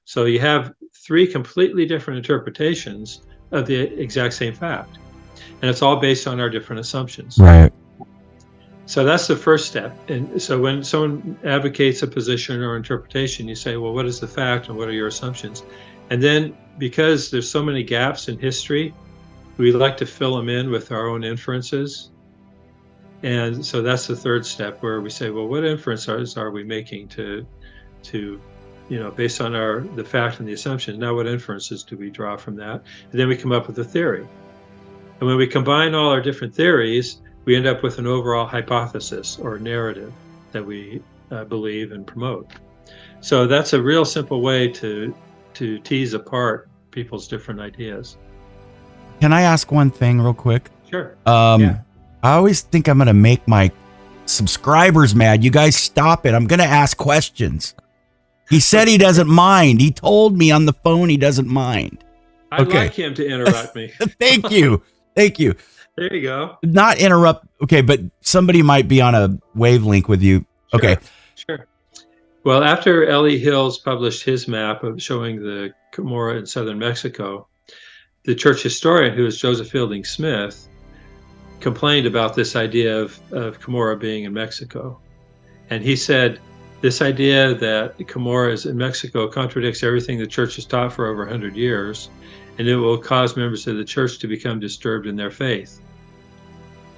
So you have three completely different interpretations of the exact same fact. And it's all based on our different assumptions. Right. So that's the first step. And so when someone advocates a position or interpretation, you say, well, what is the fact and what are your assumptions? And then because there's so many gaps in history, we like to fill them in with our own inferences. And so that's the third step where we say, well, what inferences are we making to based on the fact and the assumption, now what inferences do we draw from that? And then we come up with a theory. And when we combine all our different theories, we end up with an overall hypothesis or narrative that we believe and promote. So that's a real simple way to tease apart people's different ideas. Can I ask one thing real quick? Sure. Yeah. I always think I'm going to make my subscribers mad. You guys stop it. I'm going to ask questions. He said he doesn't mind. He told me on the phone he doesn't mind. I'd like him to interrupt me. Thank you. Thank you. There you go. Not interrupt. Okay, but somebody might be on a wavelength with you. Sure, okay. Sure. Well, after Ellie Hills published his map of showing the Cumorah in southern Mexico, the church historian, who is Joseph Fielding Smith, complained about this idea of Cumorah being in Mexico. And he said, this idea that Cumorah is in Mexico contradicts everything the church has taught for over 100 years, and it will cause members of the church to become disturbed in their faith.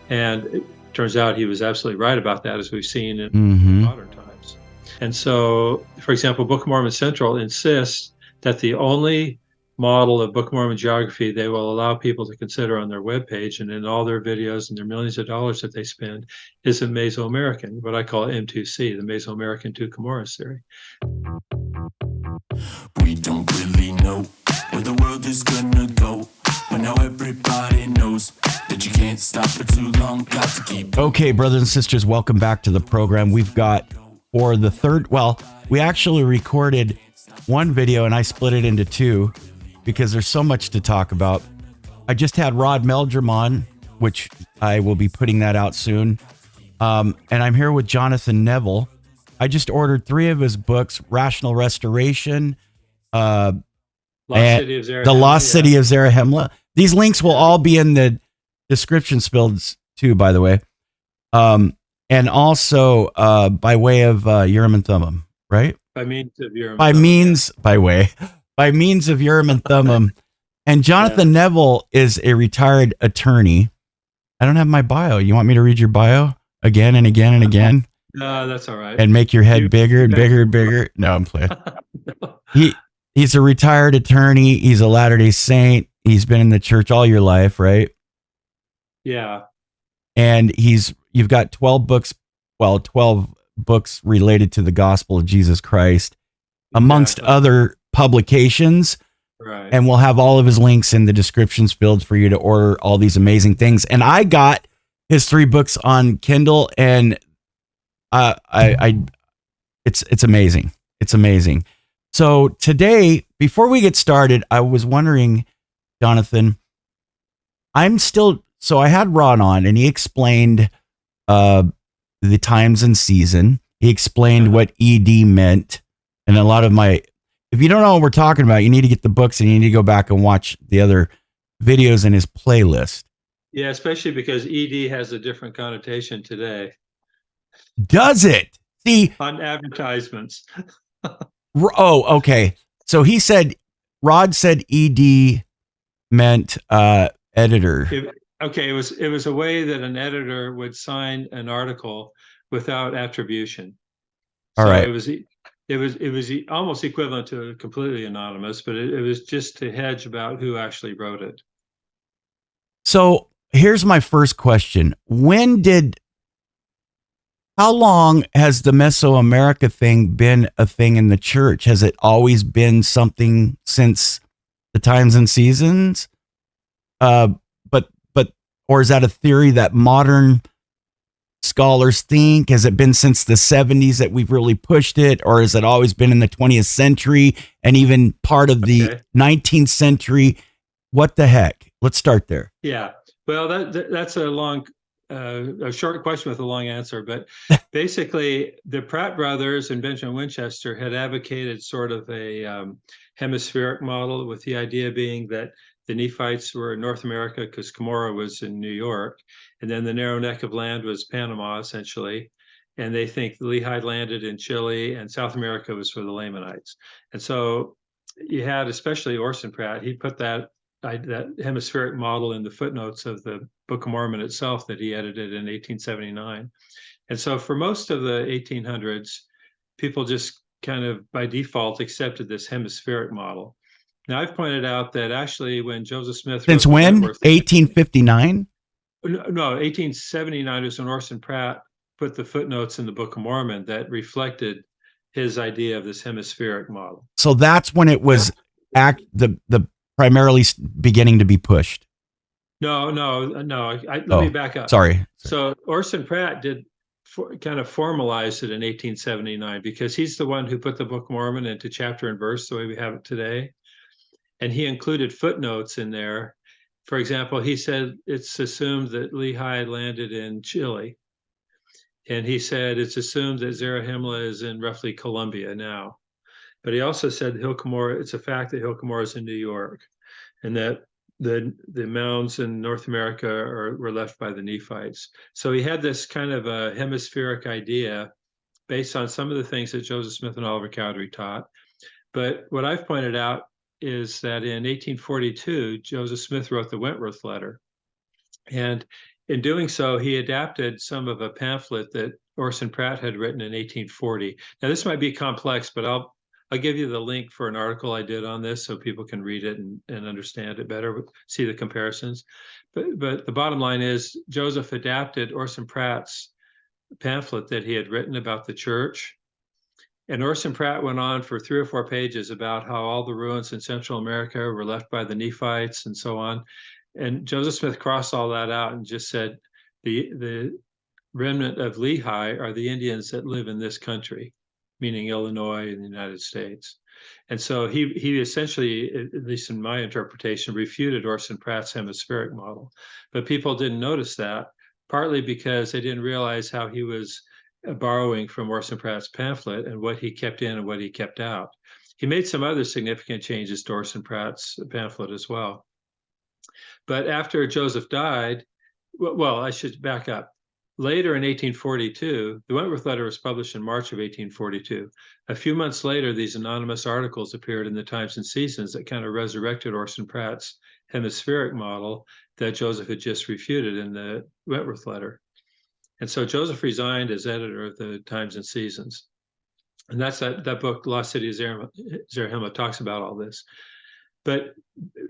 And it turns out he was absolutely right about that, as we've seen in modern times. And so, for example, Book of Mormon Central insists that the only model of Book of Mormon geography they will allow people to consider on their webpage and in all their videos and their millions of dollars that they spend is a Mesoamerican, what I call M2C, the Mesoamerican to Cumorah theory. We don't really know where the world is gonna go, but now everybody knows that you can't stop for too long, got to keep. Okay, brothers and sisters, welcome back to the program. We've got for the third, we actually recorded one video and I split it into two because there's so much to talk about. I just had Rod Meldrum on, which I will be putting that out soon. And I'm here with Jonathan Neville. I just ordered 3 of his books, Rational Restoration, The Lost City of Zarahemla. These links will all be in the description fields too, by the way. And also by way of Urim and Thummim, right? By means of Urim. By means of Urim and Thummim. And Jonathan Neville is a retired attorney. I don't have my bio. You want me to read your bio again and again and again? No, that's all right. And make your head bigger and bigger and bigger? No, I'm playing. He's a retired attorney. He's a Latter-day Saint. He's been in the church all your life, right? Yeah. And you've got 12 books related to the gospel of Jesus Christ, amongst other publications. Right. And we'll have all of his links in the descriptions fields for you to order all these amazing things. And I got his 3 books on Kindle, and it's amazing. It's amazing. So today, before we get started, I was wondering, Jonathan, I had Ron on and he explained the times and season. He explained what ED meant. And a lot of if you don't know what we're talking about, you need to get the books and you need to go back and watch the other videos in his playlist. Yeah, especially because ED has a different connotation today. Does it? See, on advertisements. Oh, okay. So Rod said ED meant editor. It was a way that an editor would sign an article without attribution. All right. It was almost equivalent to completely anonymous, but it was just to hedge about who actually wrote it. So here's my first question. How long has the Mesoamerica thing been a thing in the church? Has it always been something since the times and seasons? Or is that a theory that modern scholars think? Has it been since the 70s that we've really pushed it? Or has it always been in the 20th century and even part of the 19th century? What the heck? Let's start there. Yeah. Well, that's a long a short question with a long answer, but basically, the Pratt brothers and Benjamin Winchester had advocated sort of a hemispheric model, with the idea being that the Nephites were in North America because Cumorah was in New York, and then the narrow neck of land was Panama, essentially. And they think the Lehi landed in Chile, and South America was for the Lamanites. And so you had, especially Orson Pratt, he put that hemispheric model in the footnotes of the Book of Mormon itself that he edited in 1879. And so for most of the 1800s, people just kind of by default accepted this hemispheric model. Now, I've pointed out that actually when Joseph Smith Since when? 1859? No, 1879 was when Orson Pratt put the footnotes in the Book of Mormon that reflected his idea of this hemispheric model. So that's when it was the primarily beginning to be pushed. No. Let me back up. Sorry. So Orson Pratt kind of formalized it in 1879 because he's the one who put the Book of Mormon into chapter and verse the way we have it today. And he included footnotes in there. For example, he said it's assumed that Lehi landed in Chile. And he said it's assumed that Zarahemla is in roughly Colombia now. But he also said Hill Cumorah, it's a fact that Hill Cumorah is in New York, and that the mounds in North America were left by the Nephites. So he had this kind of a hemispheric idea based on some of the things that Joseph Smith and Oliver Cowdery taught. But what I've pointed out is that in 1842, Joseph Smith wrote the Wentworth Letter. And in doing so, he adapted some of a pamphlet that Orson Pratt had written in 1840. Now, this might be complex, but I'll give you the link for an article I did on this so people can read it and understand it better, see the comparisons. But the bottom line is Joseph adapted Orson Pratt's pamphlet that he had written about the church. And Orson Pratt went on for 3 or 4 pages about how all the ruins in Central America were left by the Nephites and so on. And Joseph Smith crossed all that out and just said the remnant of Lehi are the Indians that live in this country, meaning Illinois and the United States. And so he essentially, at least in my interpretation, refuted Orson Pratt's hemispheric model. But people didn't notice that, partly because they didn't realize how he was borrowing from Orson Pratt's pamphlet and what he kept in and what he kept out. He made some other significant changes to Orson Pratt's pamphlet as well. But after Joseph died, well, I should back up. Later in 1842, the Wentworth Letter was published in March of 1842. A few months later, these anonymous articles appeared in the Times and Seasons that kind of resurrected Orson Pratt's hemispheric model that Joseph had just refuted in the Wentworth Letter. And so Joseph resigned as editor of the Times and Seasons. And that's that book, Lost City of Zarahemla, talks about all this. But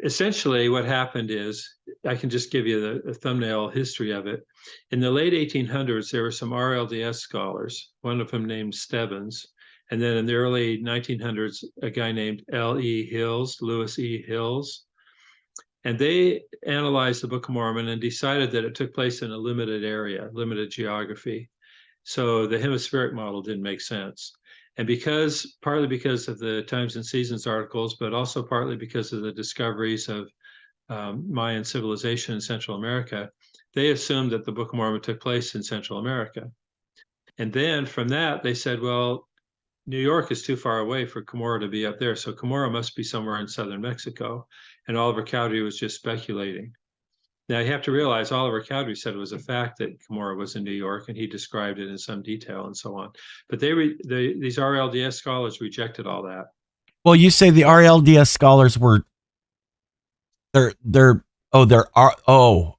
essentially what happened is, I can just give you the thumbnail history of it. In the late 1800s, there were some RLDS scholars, one of them named Stebbins. And then in the early 1900s, a guy named Lewis E. Hills. And they analyzed the Book of Mormon and decided that it took place in a limited area, limited geography. So the hemispheric model didn't make sense. And partly because of the Times and Seasons articles, but also partly because of the discoveries of Mayan civilization in Central America, they assumed that the Book of Mormon took place in Central America. And then from that, they said, well, New York is too far away for Cumorah to be up there, so Cumorah must be somewhere in southern Mexico. And Oliver Cowdery was just speculating. Now, you have to realize Oliver Cowdery said it was a fact that Cumorah was in New York, and he described it in some detail and so on. But these RLDS scholars rejected all that. Well, you say the RLDS scholars were they're RLDS.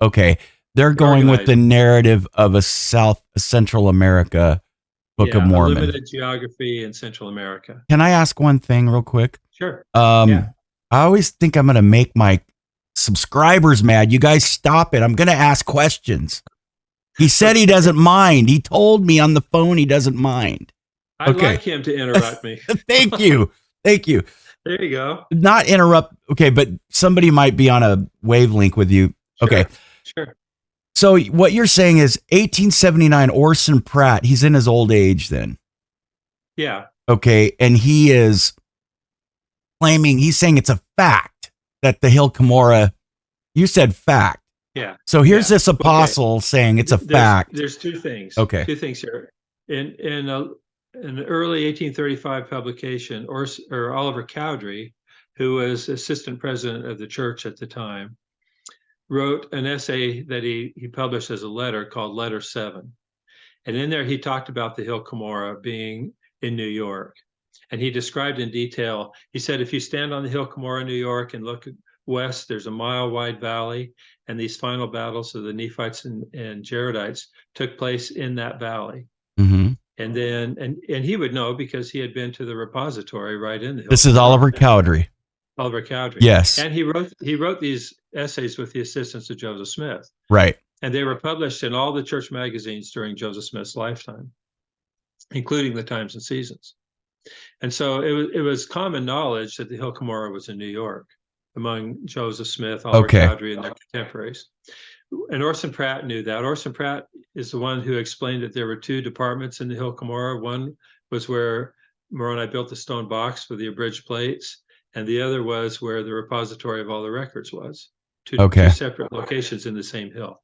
Okay, they're going with the narrative of a Central America Book of Mormon, limited geography in Central America. Can I ask one thing real quick? Sure. I always think I'm going to make my subscribers mad. You guys stop it. I'm going to ask questions. He said he doesn't mind. He told me on the phone he doesn't mind. I'd like him to interrupt me. Thank you. Thank you. There you go. Not interrupt. Okay, but somebody might be on a wavelength with you. Okay. Sure. So what you're saying is 1879 Orson Pratt, he's in his old age then. Yeah. Okay, and he is he's saying it's a fact that the Hill Cumorah, you said fact. Yeah. So here's Yeah. this Okay. apostle saying it's a There's fact. there's two things. Okay. Two things here. In an early 1835 publication, or Oliver Cowdery, who was assistant president of the church at the time, wrote an essay that he published as a letter called Letter 7. And in there, he talked about the Hill Cumorah being in New York. And he described in detail, he said, if you stand on the Hill Cumorah, New York, and look west, there's a mile-wide valley. And these final battles of the Nephites and Jaredites took place in that valley. Mm-hmm. And then, and he would know because he had been to the repository right in the Hill This is Cumorah. Oliver Cowdery. Oliver Cowdery. Yes. And he wrote these essays with the assistance of Joseph Smith. Right. And they were published in all the church magazines during Joseph Smith's lifetime, including the Times and Seasons. And so it was common knowledge that the Hill Cumorah was in New York among Joseph Smith, Oliver Cowdery, and their contemporaries. And Orson Pratt knew that. Orson Pratt is the one who explained that there were two departments in the Hill Cumorah. One was where Moroni built the stone box with the abridged plates, and the other was where the repository of all the records was. Two separate locations in the same hill.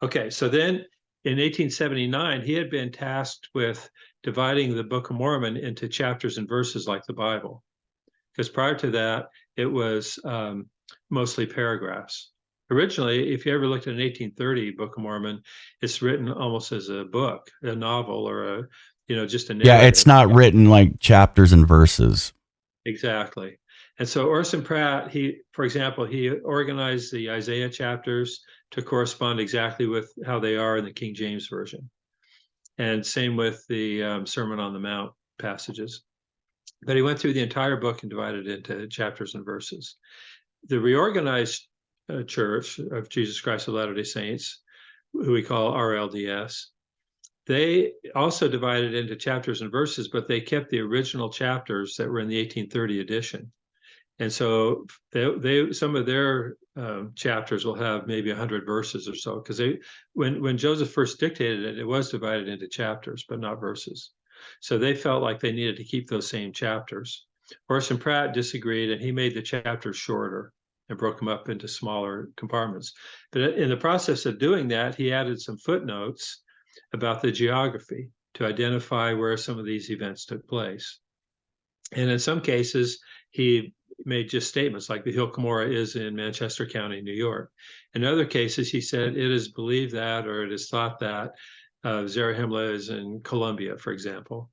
Okay, so then in 1879, he had been tasked with dividing the Book of Mormon into chapters and verses like the Bible. Because prior to that, it was mostly paragraphs. Originally, if you ever looked at an 1830 Book of Mormon, it's written almost as a book, a novel, or just a narrative. Yeah, it's not written like chapters and verses. Exactly. And so Orson Pratt, for example, he organized the Isaiah chapters to correspond exactly with how they are in the King James Version. And same with the Sermon on the Mount passages. But he went through the entire book and divided it into chapters and verses. The reorganized Church of Jesus Christ of Latter-day Saints, who we call RLDS, they also divided into chapters and verses, but they kept the original chapters that were in the 1830 edition. And so some of their chapters will have maybe 100 verses or so, because when Joseph first dictated it, it was divided into chapters, but not verses. So they felt like they needed to keep those same chapters. Orson Pratt disagreed, and he made the chapters shorter and broke them up into smaller compartments. But in the process of doing that, he added some footnotes about the geography to identify where some of these events took place. And in some cases, he made just statements like the Hill Cumorah is in Manchester County, New York. In other cases, he said it is believed that, or it is thought that Zarahemla is in Colombia, for example,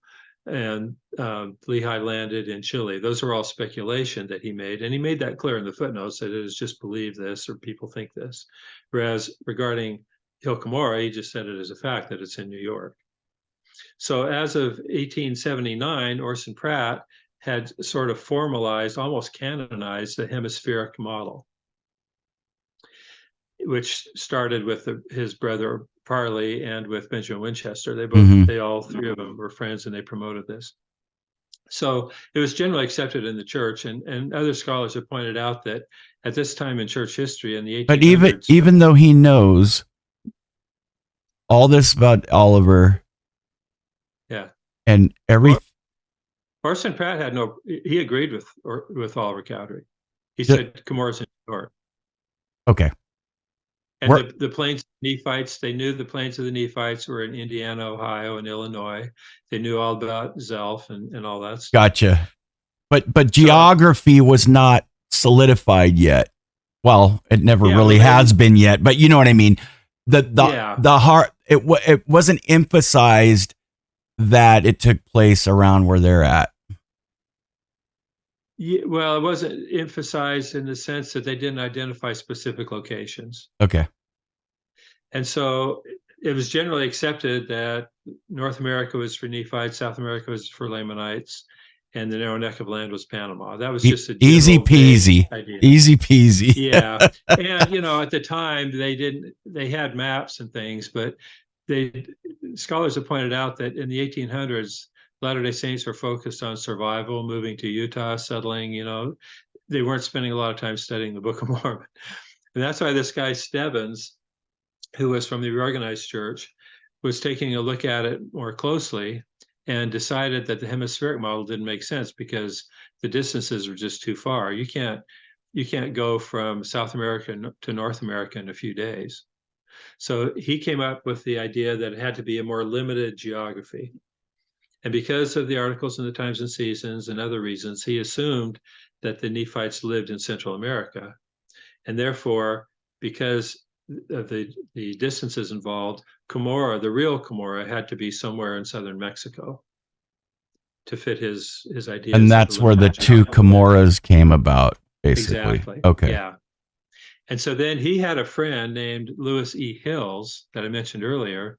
and Lehi landed in Chile. Those are all speculation that he made, and he made that clear in the footnotes that it is just believed this or people think this. Whereas regarding Hill Cumorah, he just said it as a fact that it's in New York. So as of 1879, Orson Pratt had sort of formalized, almost canonized the hemispheric model, which started with his brother Parley and with Benjamin Winchester. They all three of them were friends, and they promoted this. So it was generally accepted in the church, and other scholars have pointed out that at this time in church history in the 1800s. But even though he knows all this about Oliver, and Orson Pratt he agreed with Oliver Cowdery. He said Cumorah's in New York. Okay. And the plains of the Nephites, they knew the plains of the Nephites were in Indiana, Ohio, and Illinois. They knew all about Zelph and all that stuff. Gotcha. But geography was not solidified yet. Well, it never really has been yet, but you know what I mean? It wasn't emphasized that it took place around where they're at. Yeah, well, it wasn't emphasized in the sense that they didn't identify specific locations. Okay. And so it was generally accepted that North America was for Nephites, South America was for Lamanites, and the narrow neck of land was Panama. That was just a easy peasy idea. Easy peasy. Yeah. And at the time they had maps and things, but scholars have pointed out that in the 1800s, Latter-day Saints were focused on survival, moving to Utah, settling, they weren't spending a lot of time studying the Book of Mormon. And that's why this guy Stebbins, who was from the reorganized church, was taking a look at it more closely and decided that the hemispheric model didn't make sense because the distances were just too far. You can't you can't go from South America to North America in a few days. So he came up with the idea that it had to be a more limited geography. And because of the articles in the Times and Seasons and other reasons, he assumed that the Nephites lived in Central America. And therefore, because of the distances involved, Cumorah, the real Cumorah, had to be somewhere in southern Mexico to fit his ideas. And that's where the two Cumorahs came about, basically. Exactly. Okay. Yeah. And so then he had a friend named Lewis E. Hills that I mentioned earlier,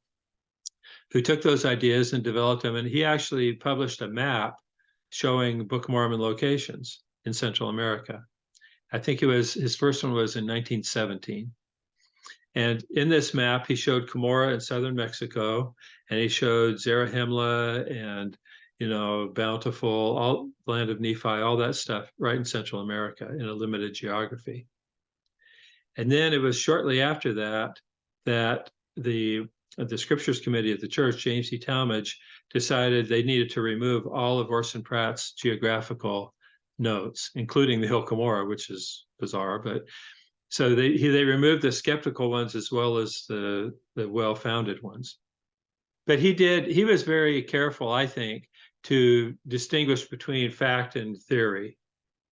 who took those ideas and developed them. And he actually published a map showing Book of Mormon locations in Central America. I think it was his first one was in 1917. And in this map, he showed Cumorah in southern Mexico, and he showed Zarahemla and, Bountiful, all land of Nephi, all that stuff right in Central America in a limited geography. And then it was shortly after that the Scriptures Committee of the church, James E. Talmage, decided they needed to remove all of Orson Pratt's geographical notes, including the Hill Cumorah, which is bizarre, but so they removed the skeptical ones as well as the well-founded ones. But he was very careful, I think, to distinguish between fact and theory.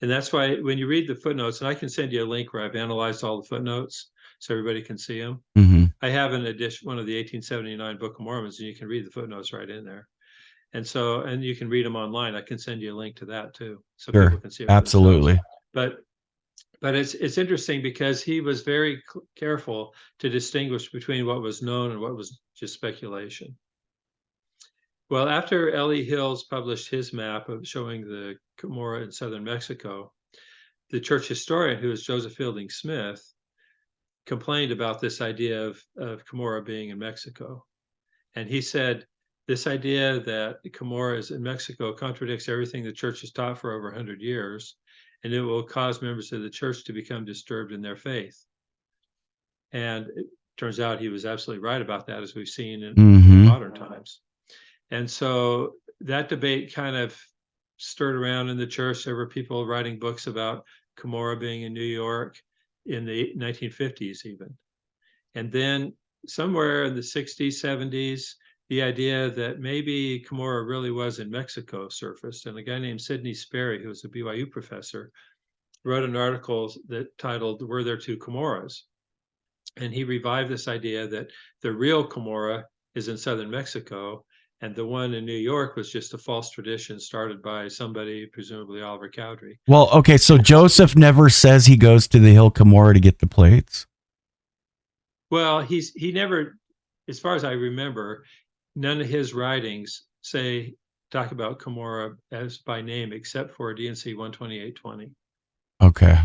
And that's why when you read the footnotes, and I can send you a link where I've analyzed all the footnotes so everybody can see them. Mm-hmm. I have an edition, one of the 1879 Book of Mormons, and you can read the footnotes right in there. And you can read them online. I can send you a link to that too, so sure. people can see it. Absolutely. But it's interesting because he was very careful to distinguish between what was known and what was just speculation. Well, after L.E. Hills published his map of showing the Cumorah in southern Mexico, the church historian, who is Joseph Fielding Smith, complained about this idea of Cumorah being in Mexico. And he said, this idea that Cumorah is in Mexico contradicts everything the church has taught for over 100 years, and it will cause members of the church to become disturbed in their faith. And it turns out he was absolutely right about that, as we've seen in modern times. And so that debate kind of stirred around in the church. There were people writing books about Cumorah being in New York in the 1950s even. And then somewhere in the 60s, 70s, the idea that maybe Cumorah really was in Mexico surfaced. And a guy named Sidney Sperry, who was a BYU professor, wrote an article that titled, Were There Two Cumorahs? And he revived this idea that the real Cumorah is in southern Mexico, and the one in New York was just a false tradition started by somebody, presumably Oliver Cowdery. Well, okay, so Joseph never says he goes to the Hill Cumorah to get the plates? Well, he never, as far as I remember, none of his writings talk about Cumorah as by name, except for D&C 12820. Okay.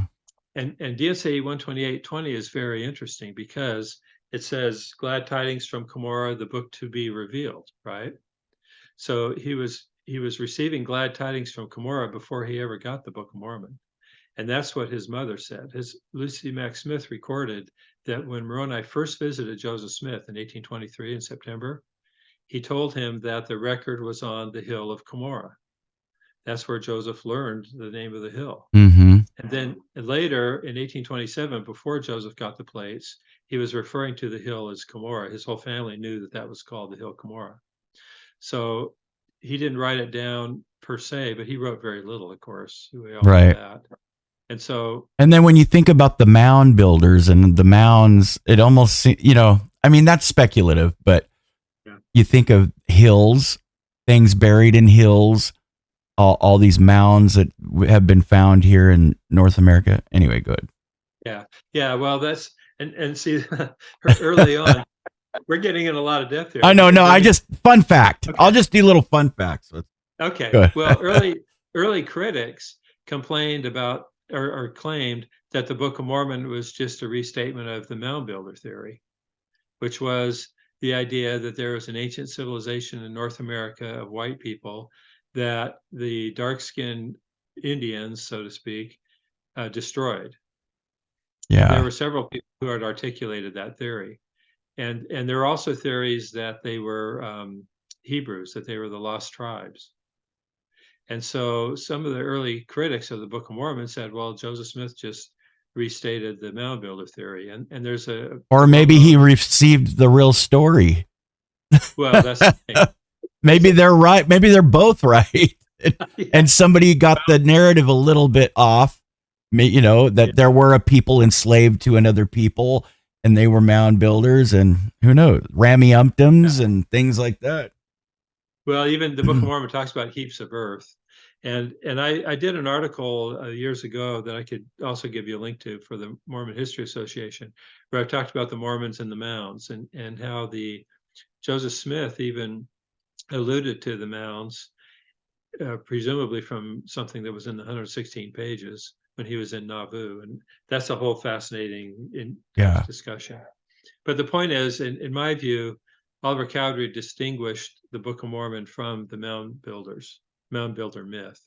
And D&C 12820 is very interesting because it says, glad tidings from Cumorah, the book to be revealed, right? So he was receiving glad tidings from Cumorah before he ever got the Book of Mormon. And that's what his mother said. Lucy Mack Smith recorded that when Moroni first visited Joseph Smith in 1823 in September, he told him that the record was on the hill of Cumorah. That's where Joseph learned the name of the hill. Mm-hmm. And then later in 1827, before Joseph got the plates, he was referring to the hill as Cumorah. His whole family knew that was called the hill Cumorah. So he didn't write it down per se, but he wrote very little, of course. We all know that. And then when you think about the mound builders and the mounds, it almost, I mean, that's speculative, but you think of hills, things buried in hills, all these mounds that have been found here in North America. Anyway, good. Yeah. Well, that's, and see, early on, we're getting in a lot of depth here. I know. No, fun fact. Okay. I'll just do little fun facts. Okay. Well, early critics complained about or claimed that the Book of Mormon was just a restatement of the mound builder theory, which was the idea that there was an ancient civilization in North America of white people that the dark-skinned Indians, so to speak, destroyed. Yeah. There were several people who had articulated that theory. And there are also theories that they were Hebrews, that they were the lost tribes. And so some of the early critics of the Book of Mormon said, well, Joseph Smith just restated the mound builder theory. And there's or maybe he received the real story. Well, that's the thing. Maybe they're right. Maybe they're both right. Yeah. And somebody got the narrative a little bit off, that there were a people enslaved to another people and they were mound builders, and who knows, Rammy-umptums and things like that. Well, even the Book of Mormon talks about heaps of earth. And I did an article years ago that I could also give you a link to for the Mormon History Association, where I talked about the Mormons and the mounds, and how Joseph Smith even alluded to the mounds, presumably from something that was in the 116 pages when he was in Nauvoo. And that's a whole fascinating discussion. But the point is, in my view, Oliver Cowdery distinguished the Book of Mormon from the mound builder myth.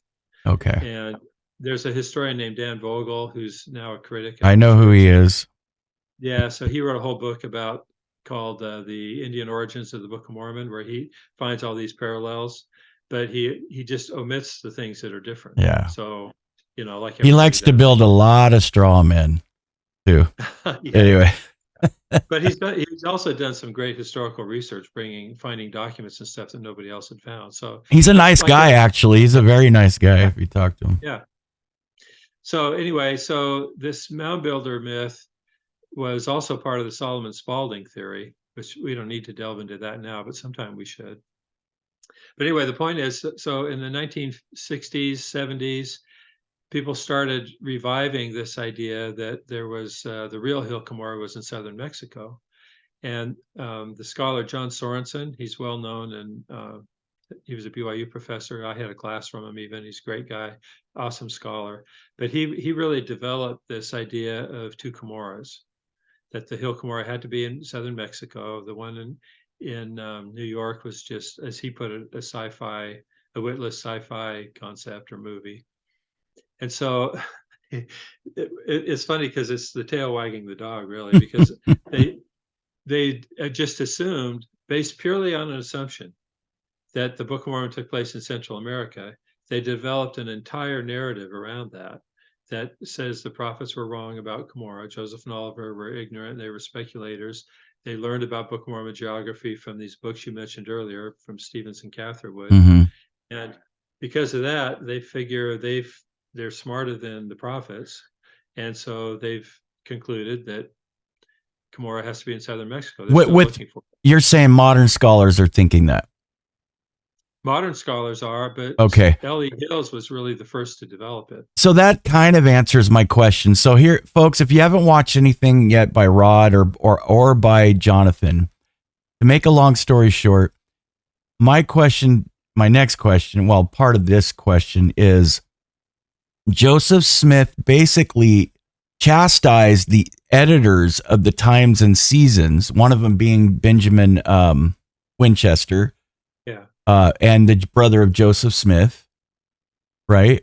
Okay. And there's a historian named Dan Vogel who's now a critic. I know who he is. Yeah, so he wrote a whole book called The Indian Origins of the Book of Mormon, where he finds all these parallels, but he just omits the things that are different. Yeah. So, like he likes to build a lot of straw men too. Anyway. But he's also done some great historical research, finding documents and stuff that nobody else had found. So he's a nice guy, actually. He's a very nice guy if you talk to him. Yeah. So anyway, this mound builder myth was also part of the Solomon Spaulding theory, which we don't need to delve into that now, but sometime we should. But anyway, the point is, so in the 1960s, 70s, people started reviving this idea that there was the real Hill Cumorah was in southern Mexico. And the scholar John Sorensen, he's well known, and he was a BYU professor. I had a class from him even. He's a great guy, awesome scholar. But he really developed this idea of two Cumorahs, that the Hill Cumorah had to be in southern Mexico. The one in New York was just, as he put it, a witless sci-fi concept or movie. And so it's funny because it's the tail wagging the dog, really, because they just assumed, based purely on an assumption, that the Book of Mormon took place in Central America. They developed an entire narrative around that says the prophets were wrong about Cumorah. Joseph and Oliver were ignorant. They were speculators. They learned about Book of Mormon geography from these books you mentioned earlier, from Stevens and Catherwood. Mm-hmm. And because of that, they figure they're smarter than the prophets. And so they've concluded that Cumorah has to be in southern Mexico. You're saying modern scholars are thinking that? Modern scholars are, but okay. L.E. Hills was really the first to develop it. So that kind of answers my question. So here, folks, if you haven't watched anything yet by Rod or by Jonathan, to make a long story short, my next question, well, part of this question is, Joseph Smith basically chastised the editors of the Times and Seasons, one of them being Benjamin Winchester. And the brother of Joseph Smith, right?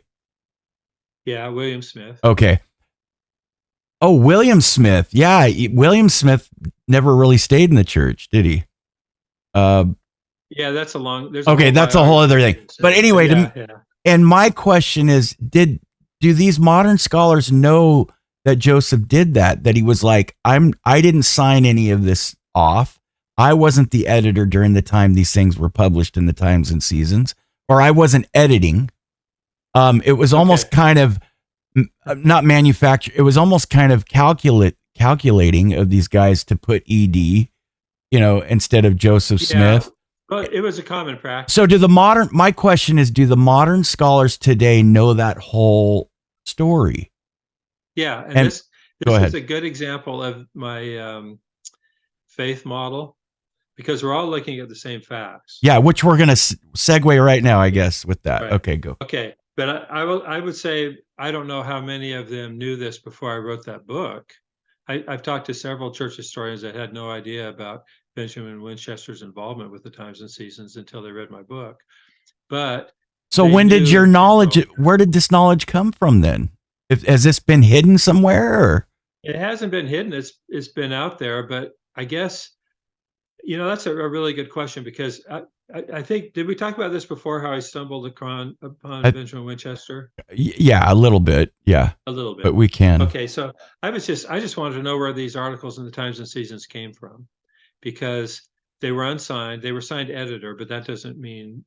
Yeah, William Smith. Okay. Oh, William Smith. Yeah, William Smith never really stayed in the church, did he? Yeah, that's a whole other thing. But anyway, and my question is, do these modern scholars know that Joseph did that he was like, I didn't sign any of this off. I wasn't the editor during the time these things were published in the Times and Seasons, or I wasn't editing. It was almost kind of not manufactured. It was almost kind of calculating of these guys to put ED, instead of Joseph Smith. But it was a common practice. So my question is, do the modern scholars today know that whole story? Yeah. And this is a good example of my faith model, because we're all looking at the same facts. Yeah, which we're going to segue right now, I guess, with that. Right. Okay, go. Okay, but I would say I don't know how many of them knew this before I wrote that book. I've talked to several church historians that had no idea about Benjamin Winchester's involvement with the Times and Seasons until they read my book. But so when did your knowledge? Where did this knowledge come from then? Has this been hidden somewhere? Or? It hasn't been hidden. It's been out there, but I guess That's a really good question, because I think, did we talk about this before, how I stumbled upon I, Benjamin Winchester? yeah, a little bit. Yeah, A little bit. but we can. Okay, so I just wanted to know where these articles in the Times and Seasons came from, because they were unsigned. They were signed editor, but that doesn't mean.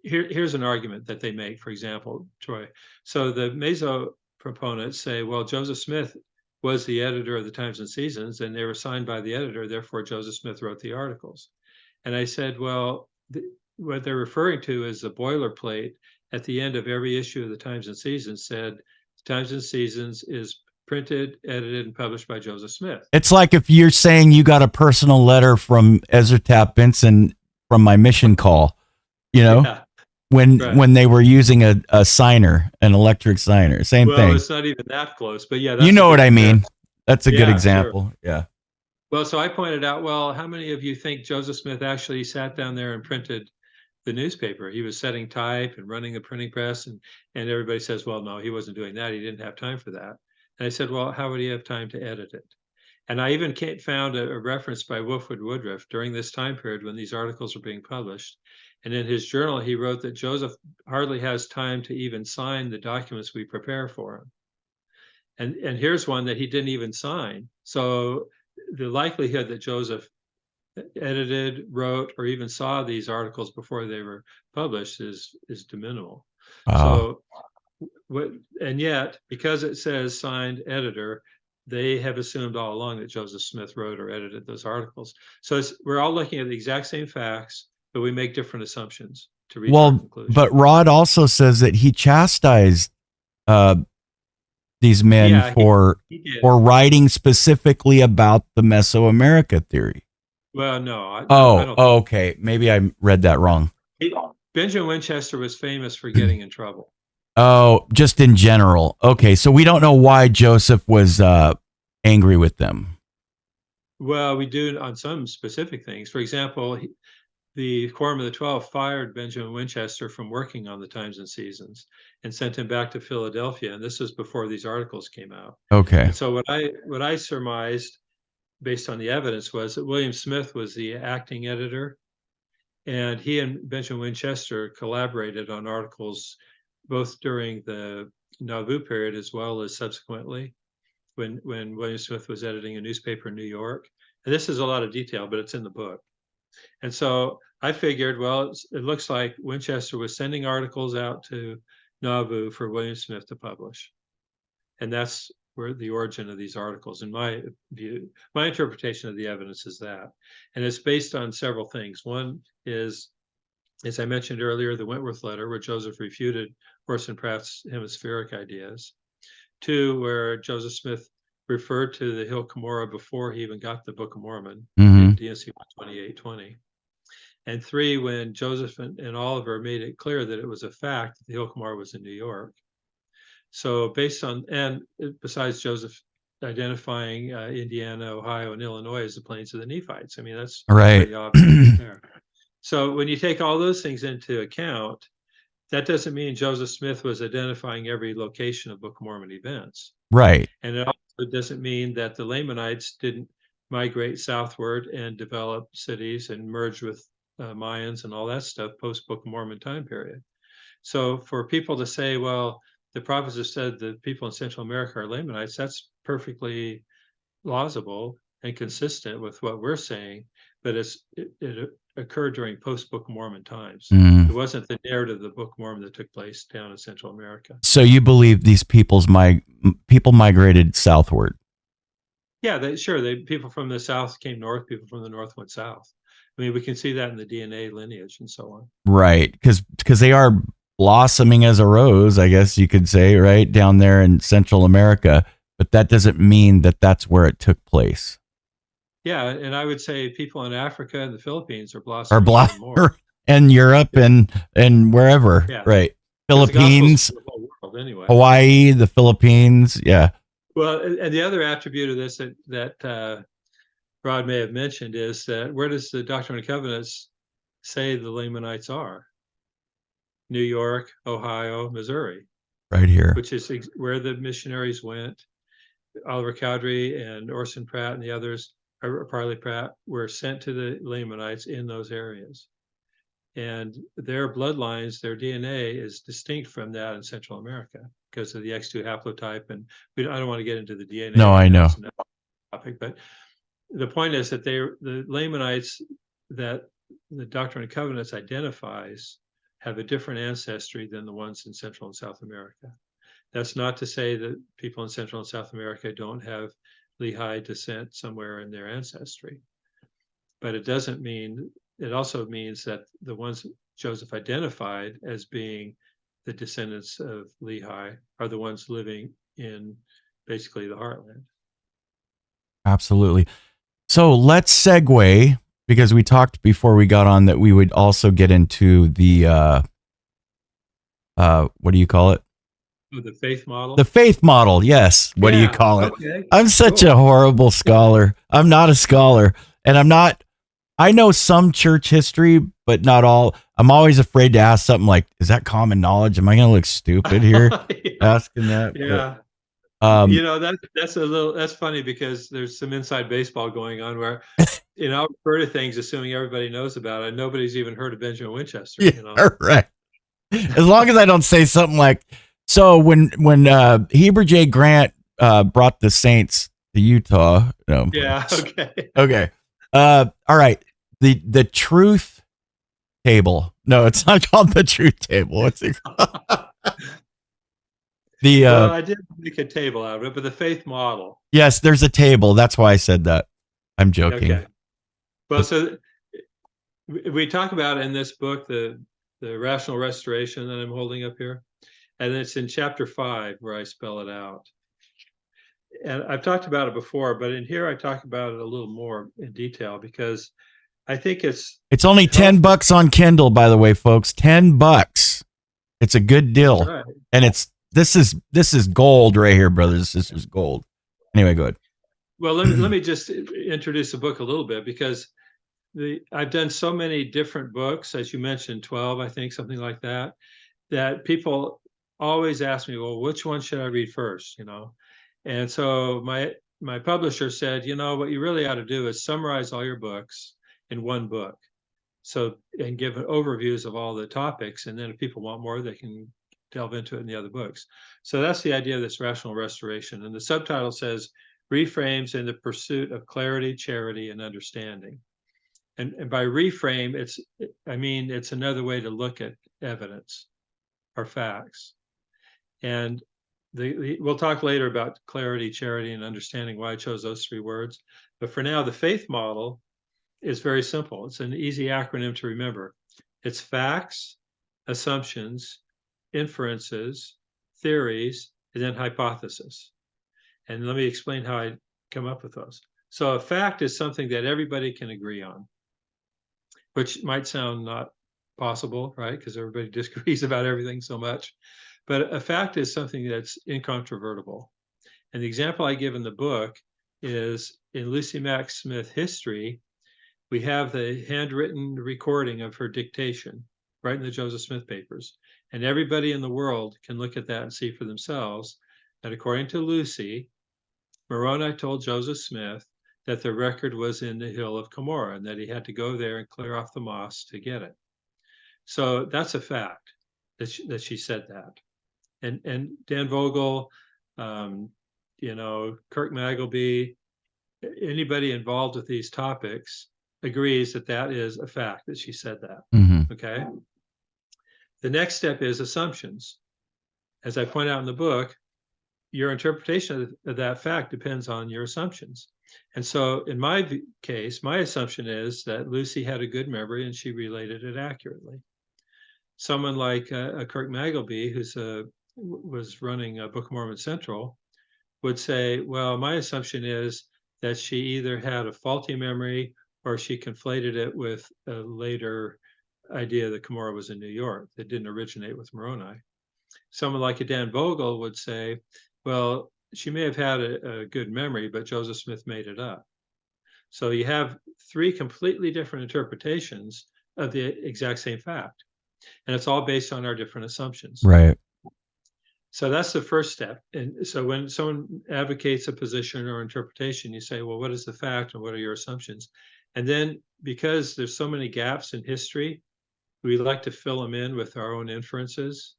Here's an argument that they make, for example, Troy. So the MESO proponents say, well, Joseph Smith was the editor of the Times and Seasons, and they were signed by the editor, therefore Joseph Smith wrote the articles. And I said, well, what they're referring to is the boilerplate at the end of every issue of the Times and Seasons said, Times and Seasons is printed, edited, and published by Joseph Smith. It's like if you're saying you got a personal letter from Ezra Taft Benson from my mission call, Yeah, when they were using a signer, an electric signer, same thing. Well, it's not even that close, but yeah, that's You know what I mean? example. That's a good Yeah, example. sure. Yeah. Well, so I pointed out, well, how many of you think Joseph Smith actually sat down there and printed the newspaper? He was setting type and running the printing press, and everybody says, well, no, he wasn't doing that. He didn't have time for that. And I said, well, how would he have time to edit it? And I even found a reference by Wolfwood Woodruff during this time period when these articles were being published. And in his journal, he wrote that Joseph hardly has time to even sign the documents we prepare for him. And here's one that he didn't even sign. So the likelihood that Joseph edited, wrote, or even saw these articles before they were published is de minimal. So, and yet, because it says signed editor, they have assumed all along that Joseph Smith wrote or edited those articles. So we're all looking at the exact same facts, but we make different assumptions to reach our conclusion. But Rod also says that he chastised these men for writing specifically about the Mesoamerica theory. Well, no. I don't okay. Maybe I read that wrong. Benjamin Winchester was famous for getting in trouble. Oh, just in general. Okay, so we don't know why Joseph was angry with them. Well, we do on some specific things. For example, the Quorum of the 12 fired Benjamin Winchester from working on the Times and Seasons and sent him back to Philadelphia. And this was before these articles came out. Okay. And so what I surmised, based on the evidence, was that William Smith was the acting editor, and he and Benjamin Winchester collaborated on articles both during the Nauvoo period as well as subsequently when William Smith was editing a newspaper in New York. And this is a lot of detail, but it's in the book. And so I figured, well, it looks like Winchester was sending articles out to Nauvoo for William Smith to publish. And that's where the origin of these articles, in my view, my interpretation of the evidence is that. And it's based on several things. One is, as I mentioned earlier, the Wentworth letter, where Joseph refuted Orson Pratt's hemispheric ideas. Two, where Joseph Smith referred to the Hill Cumorah before he even got the Book of Mormon in D&C 12820. And three, when Joseph and Oliver made it clear that it was a fact that the Hill Cumorah was in New York. So based on, and besides Joseph identifying Indiana, Ohio, and Illinois as the plains of the Nephites, I mean, that's pretty obvious there. So when you take all those things into account, that doesn't mean Joseph Smith was identifying every location of Book of Mormon events. Right. And it also doesn't mean that the Lamanites didn't migrate southward and develop cities and merge with Mayans and all that stuff post Book of Mormon time period. So for people to say, well, the prophets have said that people in Central America are Lamanites, that's perfectly plausible and consistent with what we're saying, but it occurred during post-Book of Mormon times. It wasn't the narrative of the Book of Mormon that took place down in Central America. So you believe these people migrated southward? Yeah, people from the south came north, people from the north went south. I mean, we can see that in the DNA lineage and so on. Right, because they are blossoming as a rose, I guess you could say, right, down there in Central America, but that doesn't mean that that's where it took place. Yeah, and I would say people in Africa and the Philippines are blossoming more. And Europe and wherever, right? Philippines, the whole world anyway. Hawaii, the Philippines, yeah. Well, and the other attribute of this that Rod may have mentioned is that where does the Doctrine and Covenants say the Lamanites are? New York, Ohio, Missouri. Right here. Which is where the missionaries went. Oliver Cowdery and Orson Pratt and the others or Parley Pratt, were sent to the Lamanites in those areas. And their bloodlines, their DNA is distinct from that in Central America because of the X2 haplotype. And I don't want to get into the DNA. No, I know. Topic, but the point is that the Lamanites that the Doctrine and Covenants identifies have a different ancestry than the ones in Central and South America. That's not to say that people in Central and South America don't have Lehigh descent somewhere in their ancestry, but it doesn't mean, it also means that the ones Joseph identified as being the descendants of Lehi are the ones living in basically the heartland. Absolutely. So let's segue, because we talked before we got on that we would also get into the what do you call it? Oh, the faith model. The faith model, yes. What do you call it? Okay. I'm such a horrible scholar. I'm not a scholar, and I know some church history, but not all. I'm always afraid to ask something like, is that common knowledge? Am I going to look stupid here asking that? Yeah. That's funny because there's some inside baseball going on where, I'll refer to things assuming everybody knows about it. Nobody's even heard of Benjamin Winchester. Right. As long as I don't say something like, so when Heber J. Grant brought the Saints to Utah. Yeah. Okay. Okay. All right. The truth table. No, it's not called the truth table. What's it called? Well, I did make a table out of it, but the faith model. Yes, there's a table. That's why I said that. I'm joking. Okay. Well, so we talk about in this book the rational restoration that I'm holding up here, and it's in chapter 5 where I spell it out. And I've talked about it before, but in here I talk about it a little more in detail because I think it's only $10 on Kindle, by the way, folks. $10. It's a good deal, right. And this is gold right here, brothers. This is gold. Anyway, go ahead. Well, let me just introduce the book a little bit because I've done so many different books, as you mentioned, 12, I think, something like that, that people always ask me, well, which one should I read first? And so my publisher said, what you really ought to do is summarize all your books in one book. And give overviews of all the topics. And then if people want more, they can delve into it in the other books. So that's the idea of this rational restoration. And the subtitle says, Reframes in the Pursuit of Clarity, Charity, and Understanding. And by reframe, it's another way to look at evidence or facts. And we'll talk later about clarity, charity, and understanding, why I chose those 3 words. But for now, the faith model is very simple. It's an easy acronym to remember. It's facts, assumptions, inferences, theories, and then hypothesis. And let me explain how I come up with those. So a fact is something that everybody can agree on, which might sound not possible, right? Because everybody disagrees about everything so much. But a fact is something that's incontrovertible. And the example I give in the book is in Lucy Mack Smith history, we have the handwritten recording of her dictation right in the Joseph Smith papers. And everybody in the world can look at that and see for themselves that according to Lucy, Moroni told Joseph Smith that the record was in the hill of Cumorah and that he had to go there and clear off the moss to get it. So that's a fact that she said that. And Dan Vogel, Kirk Magleby, anybody involved with these topics agrees that is a fact that she said that. Mm-hmm. Okay. The next step is assumptions. As I point out in the book, your interpretation of that fact depends on your assumptions. And so in my case, my assumption is that Lucy had a good memory and she related it accurately. Someone like Kirk Magleby, was running Book of Mormon Central, would say, well, my assumption is that she either had a faulty memory or she conflated it with a later idea that Cumorah was in New York that didn't originate with Moroni. Someone like a Dan Vogel would say, well, she may have had a good memory, but Joseph Smith made it up. So you have 3 completely different interpretations of the exact same fact. And it's all based on our different assumptions. Right. So that's the first step. And so when someone advocates a position or interpretation, you say, well, what is the fact and what are your assumptions? And then because there's so many gaps in history, we like to fill them in with our own inferences.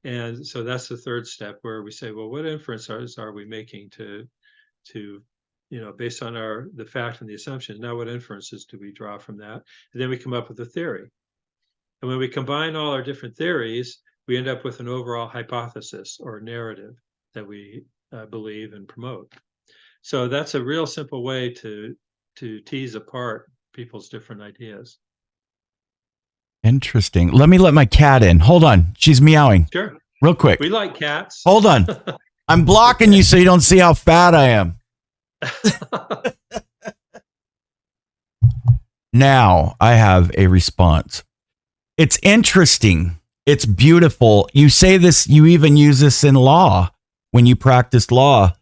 And so that's the third step where we say, well, what inferences are we making to based on the fact and the assumption? Now, what inferences do we draw from that? And then we come up with a theory. And when we combine all our different theories, we end up with an overall hypothesis or narrative that we believe and promote. So that's a real simple way to tease apart people's different ideas. Interesting. Let me let my cat in. Hold on. She's meowing. Sure. Real quick. We like cats. Hold on. I'm blocking you so you don't see how fat I am. Now I have a response. It's interesting. It's beautiful. You say this, you even use this in law when you practice law.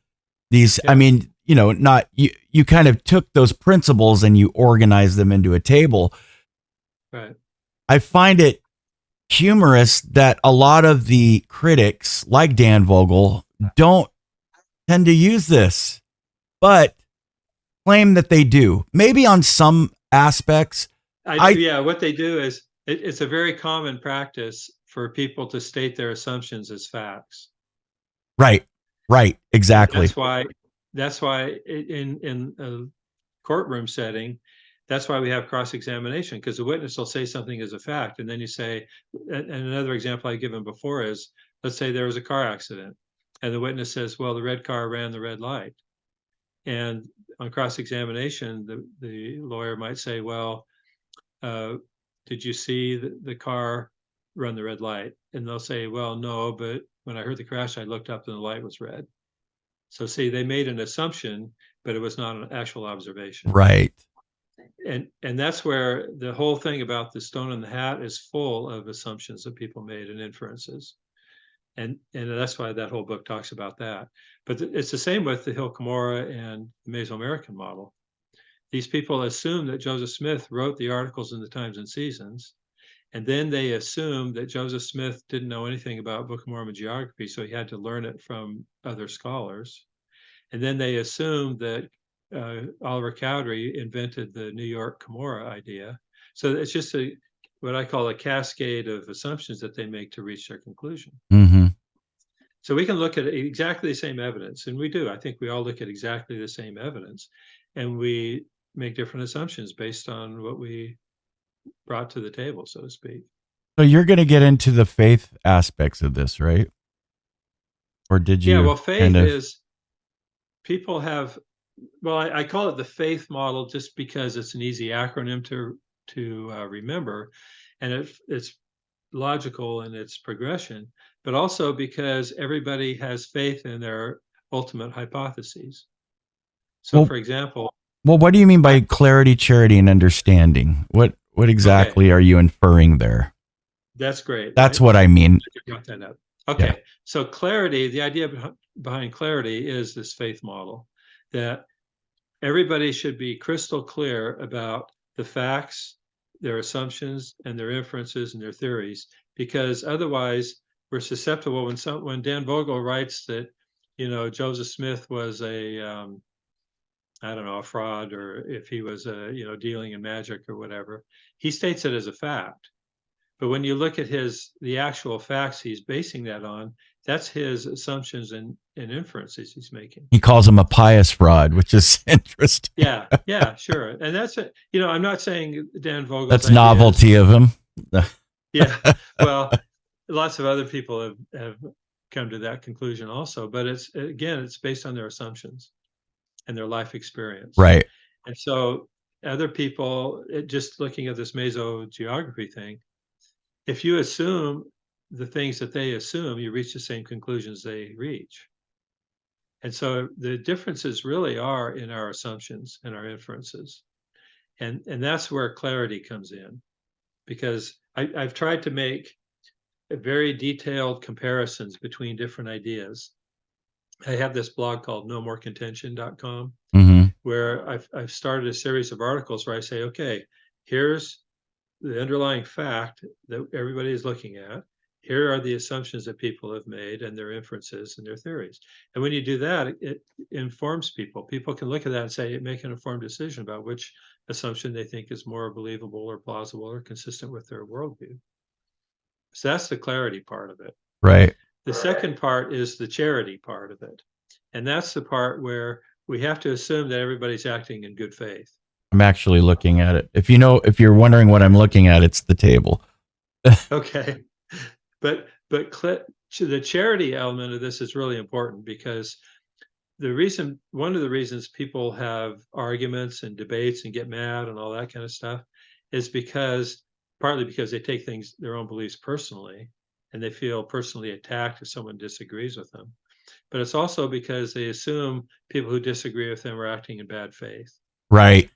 These, yeah. I mean, you kind of took those principles and you organized them into a table. Right. I find it humorous that a lot of the critics, like Dan Vogel, don't tend to use this, but claim that they do. Maybe on some aspects. What they do is it's a very common practice for people to state their assumptions as facts. Right. Exactly. That's why in a courtroom setting, that's why we have cross-examination, because the witness will say something as a fact, and then you say, and another example I've given before is, let's say there was a car accident, and the witness says, well, the red car ran the red light. And on cross-examination, the lawyer might say, well, did you see the car run the red light? And they'll say, well, no, but when I heard the crash, I looked up and the light was red. So see, they made an assumption, but it was not an actual observation. Right. And that's where the whole thing about the stone in the hat is full of assumptions that people made and inferences. And that's why that whole book talks about that. But it's the same with the Hill Cumorah and the Mesoamerican model. These people assume that Joseph Smith wrote the articles in the Times and Seasons, and then they assume that Joseph Smith didn't know anything about Book of Mormon geography, so he had to learn it from other scholars. And then they assume that Oliver Cowdery invented the New York Cumorah idea. So it's just what I call a cascade of assumptions that they make to reach their conclusion. Mm-hmm. So we can look at exactly the same evidence, and we do. I think we all look at exactly the same evidence, and we make different assumptions based on what we brought to the table, so to speak. So you're going to get into the faith aspects of this, right? Or did you? Yeah, well, faith is people have. Well, I call it the faith model just because it's an easy acronym to remember, and it's logical in its progression, but also because everybody has faith in their ultimate hypotheses. So, for example, what do you mean by clarity, charity, and understanding? What exactly are you inferring there? That's great. That's what I mean. Okay, yeah. So clarity, the idea behind clarity is this faith model that everybody should be crystal clear about the facts, their assumptions, and their inferences and their theories, because otherwise we're susceptible when Dan Vogel writes that, Joseph Smith was a fraud, or if he was dealing in magic or whatever, he states it as a fact. But when you look at the actual facts he's basing that on, that's his assumptions and inferences he's making. He calls him a pious fraud, which is interesting. Yeah, sure. And that's it. I'm not saying Dan Vogel's that's novelty of him. Yeah. Well, lots of other people have come to that conclusion also, but it's based on their assumptions and their life experience. Right. And so other people, just looking at this mesogeography thing, if you assume the things that they assume, you reach the same conclusions they reach. And so the differences really are in our assumptions and our inferences. And that's where clarity comes in, because I've tried to make very detailed comparisons between different ideas. I have this blog called nomorecontention.com, mm-hmm. where I've started a series of articles where I say, okay, here's the underlying fact that everybody is looking at. Here are the assumptions that people have made and their inferences and their theories. And when you do that, it informs people. People can look at that and say, make an informed decision about which assumption they think is more believable or plausible or consistent with their worldview. So that's the clarity part of it. Right. The second part is the charity part of it. And that's the part where we have to assume that everybody's acting in good faith. I'm actually looking at it. If you're wondering what I'm looking at, it's the table. Okay. But the charity element of this is really important, because one of the reasons people have arguments and debates and get mad and all that kind of stuff is partly because they take their own beliefs personally, and they feel personally attacked if someone disagrees with them. But it's also because they assume people who disagree with them are acting in bad faith. Right.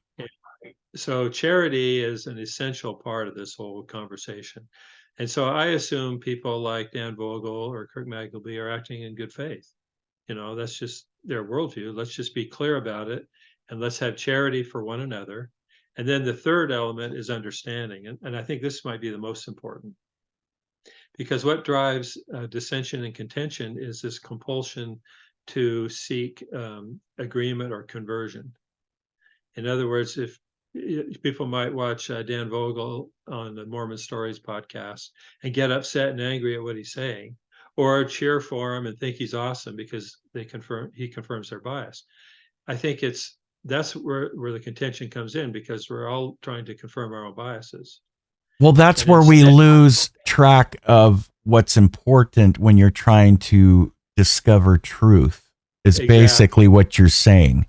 So charity is an essential part of this whole conversation. And so I assume people like Dan Vogel or Kirk Magleby are acting in good faith. That's just their worldview. Let's just be clear about it, and let's have charity for one another. And then the third element is understanding. And I think this might be the most important, because what drives dissension and contention is this compulsion to seek agreement or conversion. In other words, if people might watch Dan Vogel on the Mormon Stories podcast and get upset and angry at what he's saying, or cheer for him and think he's awesome because he confirms their bias. I think that's where the contention comes in, because we're all trying to confirm our own biases. Well, that's where we lose track of what's important when you're trying to discover truth, is basically what you're saying.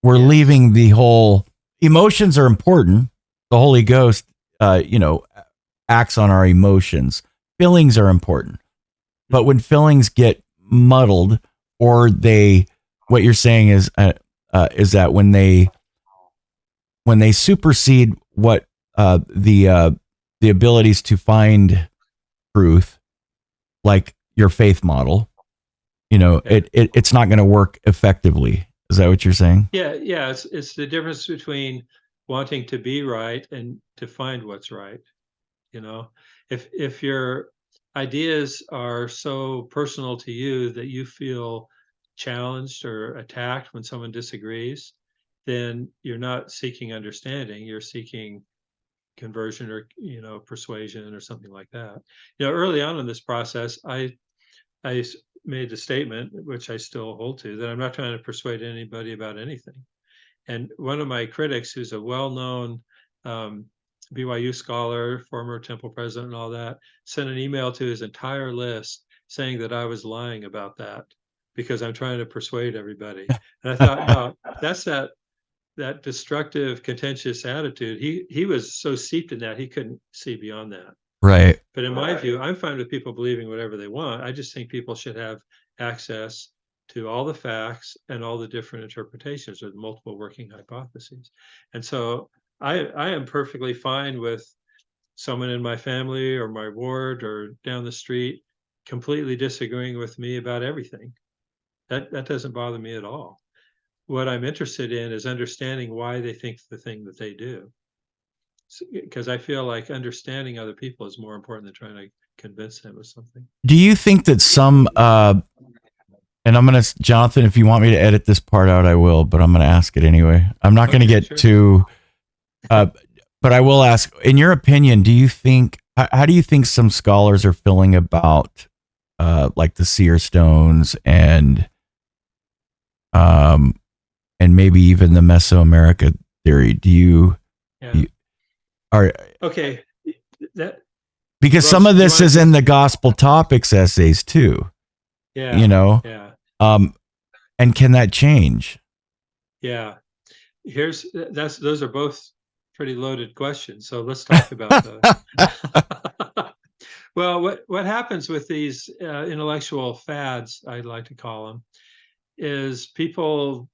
We're leaving the whole emotions are important. The Holy Ghost, acts on our emotions. Feelings are important. But when feelings get muddled, or what you're saying is that when they supersede what the abilities to find truth, like your faith model, it's not going to work effectively. Is that what you're saying? Yeah. It's the difference between wanting to be right and to find what's right. If your ideas are so personal to you that you feel challenged or attacked when someone disagrees, then you're not seeking understanding. You're seeking conversion or persuasion or something like that. Early on in this process, I made a statement, which I still hold to, that I'm not trying to persuade anybody about anything. And one of my critics, who's a well-known BYU scholar, former Temple president and all that, sent an email to his entire list saying that I was lying about that because I'm trying to persuade everybody. And I thought, no, that's that destructive, contentious attitude. He was so steeped in that he couldn't see beyond that. Right. But in my view, I'm fine with people believing whatever they want. I just think people should have access to all the facts and all the different interpretations or the multiple working hypotheses. And so I am perfectly fine with someone in my family or my ward or down the street completely disagreeing with me about everything. That doesn't bother me at all. What I'm interested in is understanding why they think the thing that they do. Because I feel like understanding other people is more important than trying to convince them of something. Do you think that some, and I'm going to, Jonathan, if you want me to edit this part out, I will, but I'm going to ask it anyway. I'm not going to get too, but I will ask, in your opinion, how do you think some scholars are feeling about, like the seer stones and maybe even the Mesoamerica theory? Okay. Because some of this is in the Gospel Topics essays too. Yeah. And can that change? Yeah. Those are both pretty loaded questions. So let's talk about those. Well, what happens with these intellectual fads, I'd like to call them, is people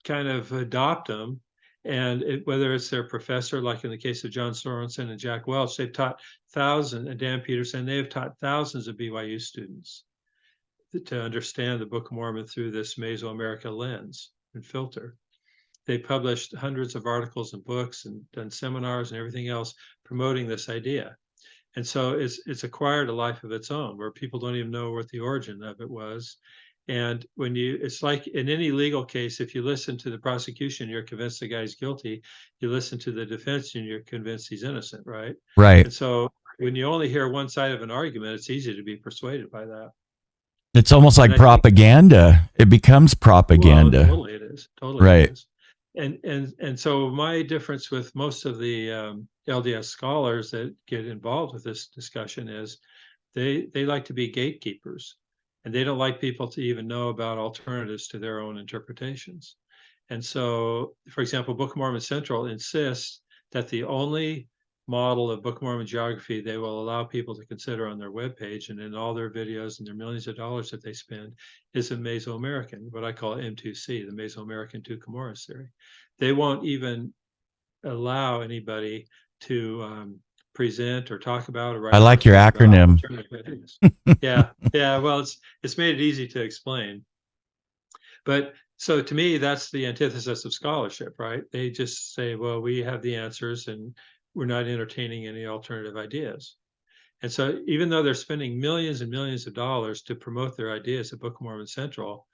kind of adopt them. And whether it's their professor, like in the case of John Sorensen and Jack Welch, they've taught thousands, and Dan Peterson, they have taught thousands of BYU students to understand the Book of Mormon through this Mesoamerica lens and filter. They published hundreds of articles and books and done seminars and everything else promoting this idea. And so it's acquired a life of its own, where people don't even know what the origin of it was. And it's like in any legal case, if you listen to the prosecution, you're convinced the guy's guilty. You listen to the defense, and you're convinced he's innocent, right? Right. And so when you only hear one side of an argument, it's easy to be persuaded by that. It's almost And like I think, propaganda. It becomes well, propaganda. totally it is. Totally Right. it is. And so my difference with most of the LDS scholars that get involved with this discussion is they like to be gatekeepers, and they don't like people to even know about alternatives to their own interpretations. And so, for example, Book of Mormon Central insists that the only model of Book of Mormon geography they will allow people to consider on their webpage and in all their videos and their millions of dollars that they spend is a Mesoamerican, what I call M2C, the Mesoamerican Two Comoros theory. They won't even allow anybody to present or talk about or I write like your articles about acronym. alternative ideas. Yeah. Well, it's made it easy to explain. But so to me, that's the antithesis of scholarship, right? They just say, well, we have the answers and we're not entertaining any alternative ideas. And so even though they're spending millions and millions of dollars to promote their ideas at Book of Mormon Central,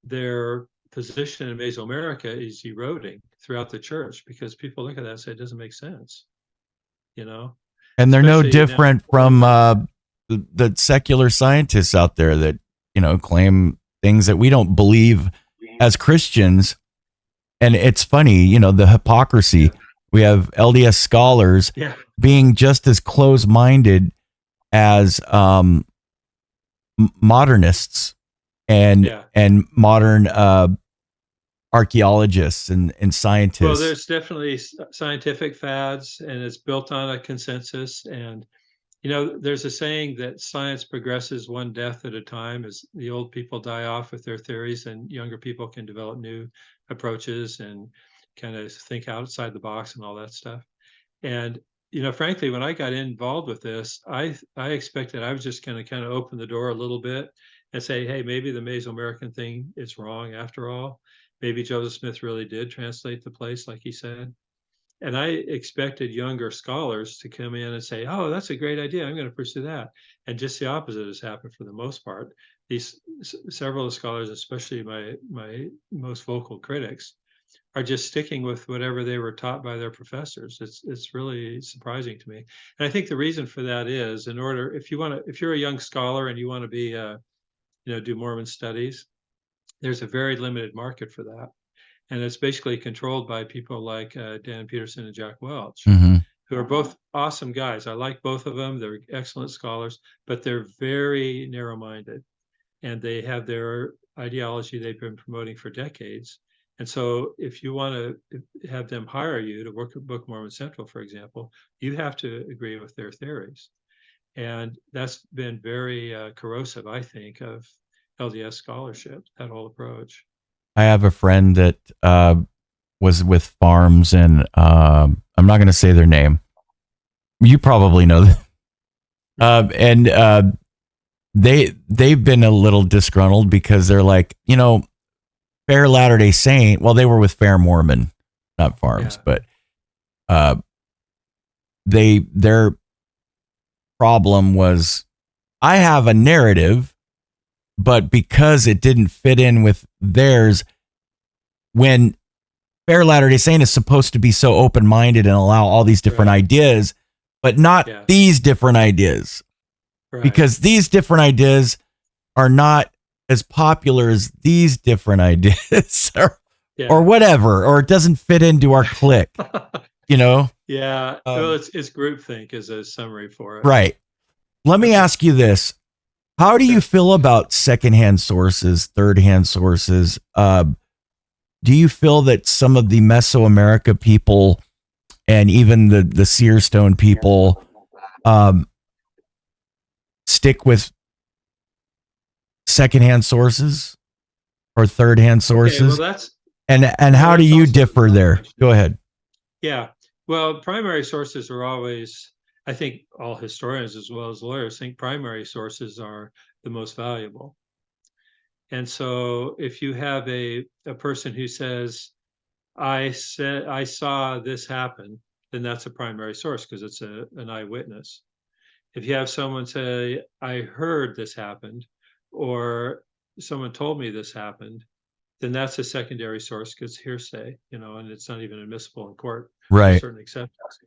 their position in Mesoamerica is eroding throughout the church because people look at that and say it doesn't make sense, you know? And they're no Especially now. different from the secular scientists out there that, claim things that we don't believe as Christians. And it's funny, the hypocrisy. We have LDS scholars being just as close-minded as modernists and modern archaeologists and scientists. Well, there's definitely scientific fads, and it's built on a consensus. And there's a saying that science progresses one death at a time as the old people die off with their theories and younger people can develop new approaches and kind of think outside the box and all that stuff. And frankly, when I got involved with this, I expected I was just going to kind of open the door a little bit and say, hey, maybe the Mesoamerican thing is wrong after all. Maybe Joseph Smith really did translate the place like he said. And I expected younger scholars to come in and say, oh, that's a great idea. I'm going to pursue that. And just the opposite has happened for the most part. Several of the scholars, especially my most vocal critics, are just sticking with whatever they were taught by their professors. It's really surprising to me. And I think the reason for that is if you're a young scholar and you want to be, do Mormon studies, there's a very limited market for that. And it's basically controlled by people like Dan Peterson and Jack Welch, who are both awesome guys. I like both of them. They're excellent scholars, but they're very narrow-minded. And they have their ideology they've been promoting for decades. And so if you want to have them hire you to work at Book of Mormon Central, for example, you have to agree with their theories. And that's been very corrosive, I think, of LDS scholarship, that whole approach. I have a friend that was with farms, and I'm not going to say their name. You probably know them. And they've been a little disgruntled because they're like, Fair Latter-day Saint. Well, they were with Fair Mormon, not farms, but their problem was, I have a narrative, but because it didn't fit in with theirs, when Fair Latter-day Saint is supposed to be so open-minded and allow all these different ideas, but not these different ideas, because these different ideas are not as popular as these different ideas or whatever, or it doesn't fit into our clique, Well, it's groupthink is a summary for it. Right. Let me ask you this. How do you feel about secondhand sources, third-hand sources? Do you feel that some of the Mesoamerica people and even the Searstone people stick with secondhand sources or third-hand sources? Okay, well, and how do you differ there? Go ahead. Yeah. Well, primary sources are always, I think all historians as well as lawyers think primary sources are the most valuable. And so if you have a person who says, I saw this happen, then that's a primary source because it's an eyewitness. If you have someone say, I heard this happened, or someone told me this happened, then that's a secondary source because hearsay, and it's not even admissible in court for Right. certain exceptions.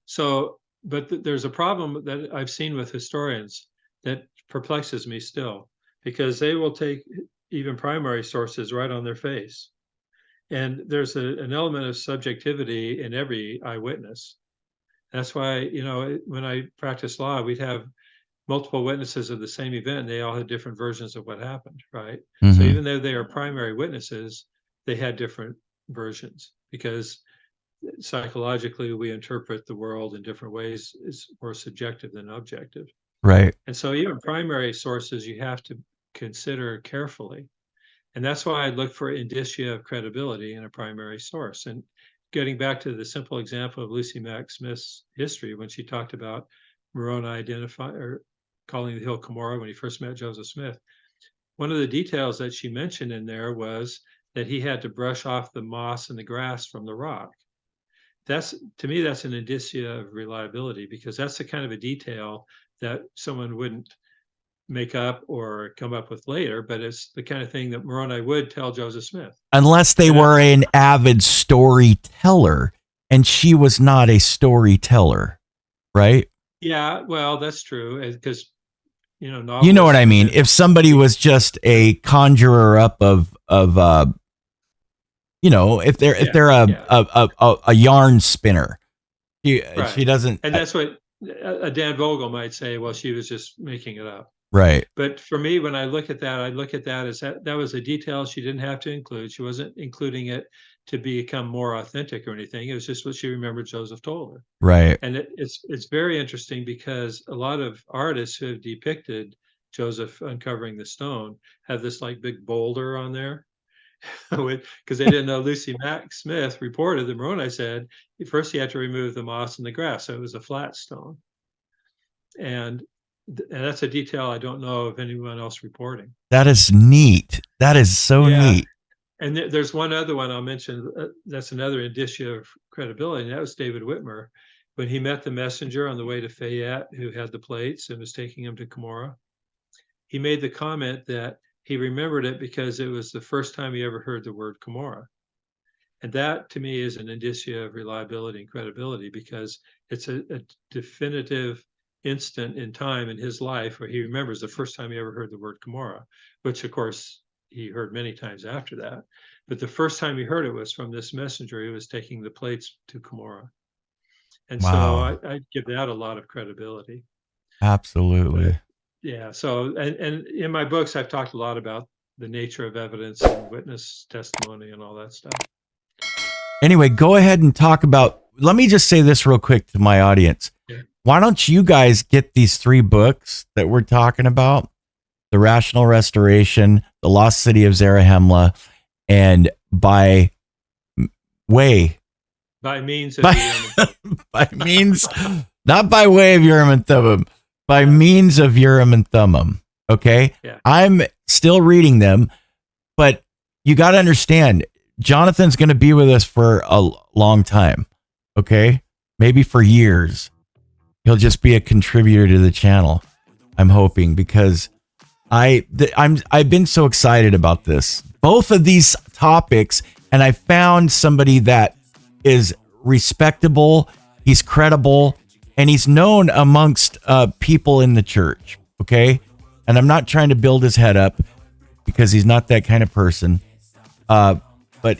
So, but there's a problem that I've seen with historians that perplexes me still, because they will take even primary sources right on their face. And there's an element of subjectivity in every eyewitness. That's why, when I practiced law, we'd have multiple witnesses of the same event, and they all had different versions of what happened, right? So Mm-hmm. even though they are primary witnesses, they had different versions because psychologically we interpret the world in different ways. Is more subjective than objective. Right. And so even primary sources you have to consider carefully. And that's why I look for indicia of credibility in a primary source. And getting back to the simple example of Lucy Mack Smith's history, when she talked about Moroni calling the hill Cumorah when he first met Joseph Smith, one of the details that she mentioned in there was that he had to brush off the moss and the grass from the rock. To me, that's an indicia of reliability, because that's the kind of a detail that someone wouldn't make up or come up with later, but it's the kind of thing that Moroni would tell Joseph Smith. Unless they were an avid storyteller, and she was not a storyteller, right? Yeah, well, that's true, because you know what I mean. If somebody was just a conjurer up of if they're a yarn spinner, she doesn't. And that's what a Dan Vogel might say. Well, she was just making it up. Right. But for me, when I look at that, as that was a detail she didn't have to include. She wasn't including it to become more authentic or anything. It was just what she remembered Joseph told her. Right. And it's very interesting, because a lot of artists who have depicted Joseph uncovering the stone have this like big boulder on there, because they didn't know Lucy Mack Smith reported that Moroni said first he had to remove the moss and the grass, so it was a flat stone. And that's a detail I don't know of anyone else reporting. That is neat. That is so neat. And there's one other one I'll mention. That's another indicia of credibility, and that was David Whitmer. When he met the messenger on the way to Fayette, who had the plates and was taking him to Cumorah, he made the comment that he remembered it because it was the first time he ever heard the word Cumorah. And that, to me, is an indicia of reliability and credibility, because it's a definitive instant in time in his life where he remembers the first time he ever heard the word Cumorah, which, of course, he heard many times after that. But the first time he heard it was from this messenger who was taking the plates to Cumorah. And so I give that a lot of credibility. Absolutely. But, yeah. So, and in my books, I've talked a lot about the nature of evidence and witness testimony and all that stuff. Anyway, go ahead and talk about, let me just say this real quick to my audience. Yeah. Why don't you guys get these 3 books that we're talking about? The Rational Restoration, The Lost City of Zarahemla, and by means of not by way of Urim and Thummim, by means of Urim and Thummim. Okay. Yeah. I'm still reading them, but you got to understand, Jonathan's going to be with us for a long time. Okay. Maybe for years. He'll just be a contributor to the channel, I'm hoping, because I've been so excited about this. Both of these topics, and I found somebody that is respectable, he's credible, and he's known amongst people in the church, okay? And I'm not trying to build his head up, because he's not that kind of person. But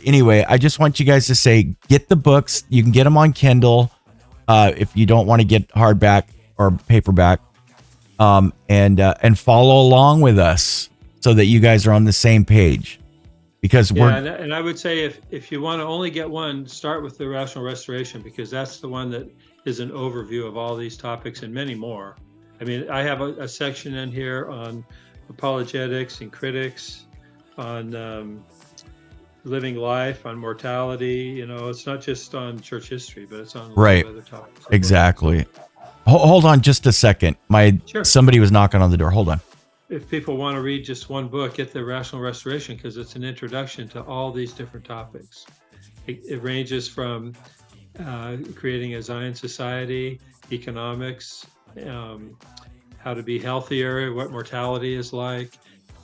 anyway, I just want you guys to say, get the books. You can get them on Kindle if you don't want to get hardback or paperback. And follow along with us so that you guys are on the same page, because and I would say if you want to only get one, start with the Rational Restoration, because that's the one that is an overview of all these topics and many more. I mean, I have a section in here on apologetics and critics, on living life, on mortality. It's not just on church history, but it's on a lot of other topics. Exactly. Hold on just a second. Somebody was knocking on the door. Hold on. If people want to read just one book, get the Rational Restoration, because it's an introduction to all these different topics. It ranges from creating a Zion society, economics, how to be healthier, what mortality is like,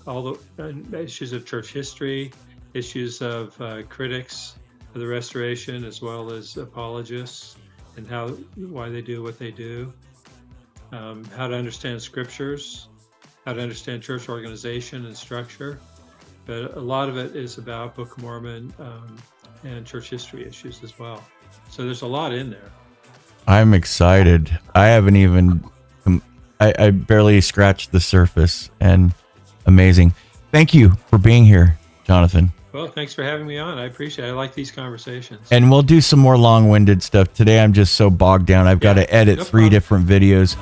all the issues of church history, issues of critics of the Restoration as well as apologists, and why they do what they do, how to understand scriptures, how to understand church organization and structure. But a lot of it is about Book of Mormon and church history issues as well. So there's a lot in there. I'm excited. I haven't even, I barely scratched the surface, and amazing. Thank you for being here, Jonathan. Well, thanks for having me on. I appreciate it. I like these conversations. And we'll do some more long-winded stuff. Today I'm just so bogged down. I've got to edit 3 different videos.